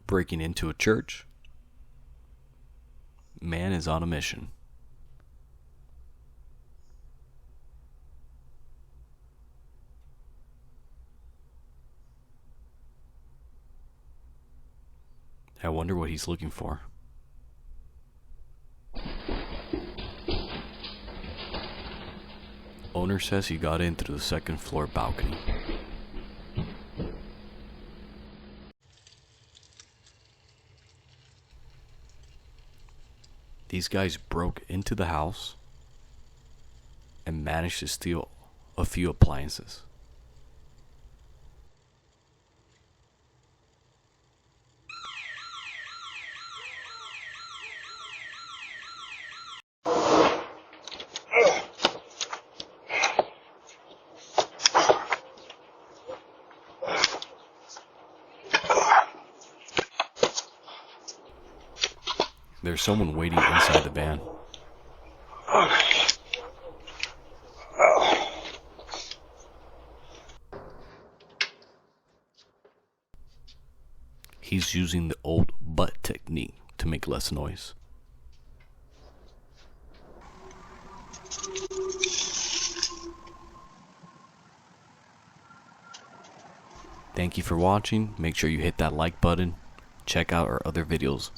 Breaking into a church. Man is on a mission. I wonder what he's looking for. Owner says he got in through the second floor balcony. These guys broke into the house and managed to steal a few appliances. There's someone waiting inside the van. He's using the old butt technique to make less noise. Thank you for watching. Make sure you hit that like button. Check out our other videos.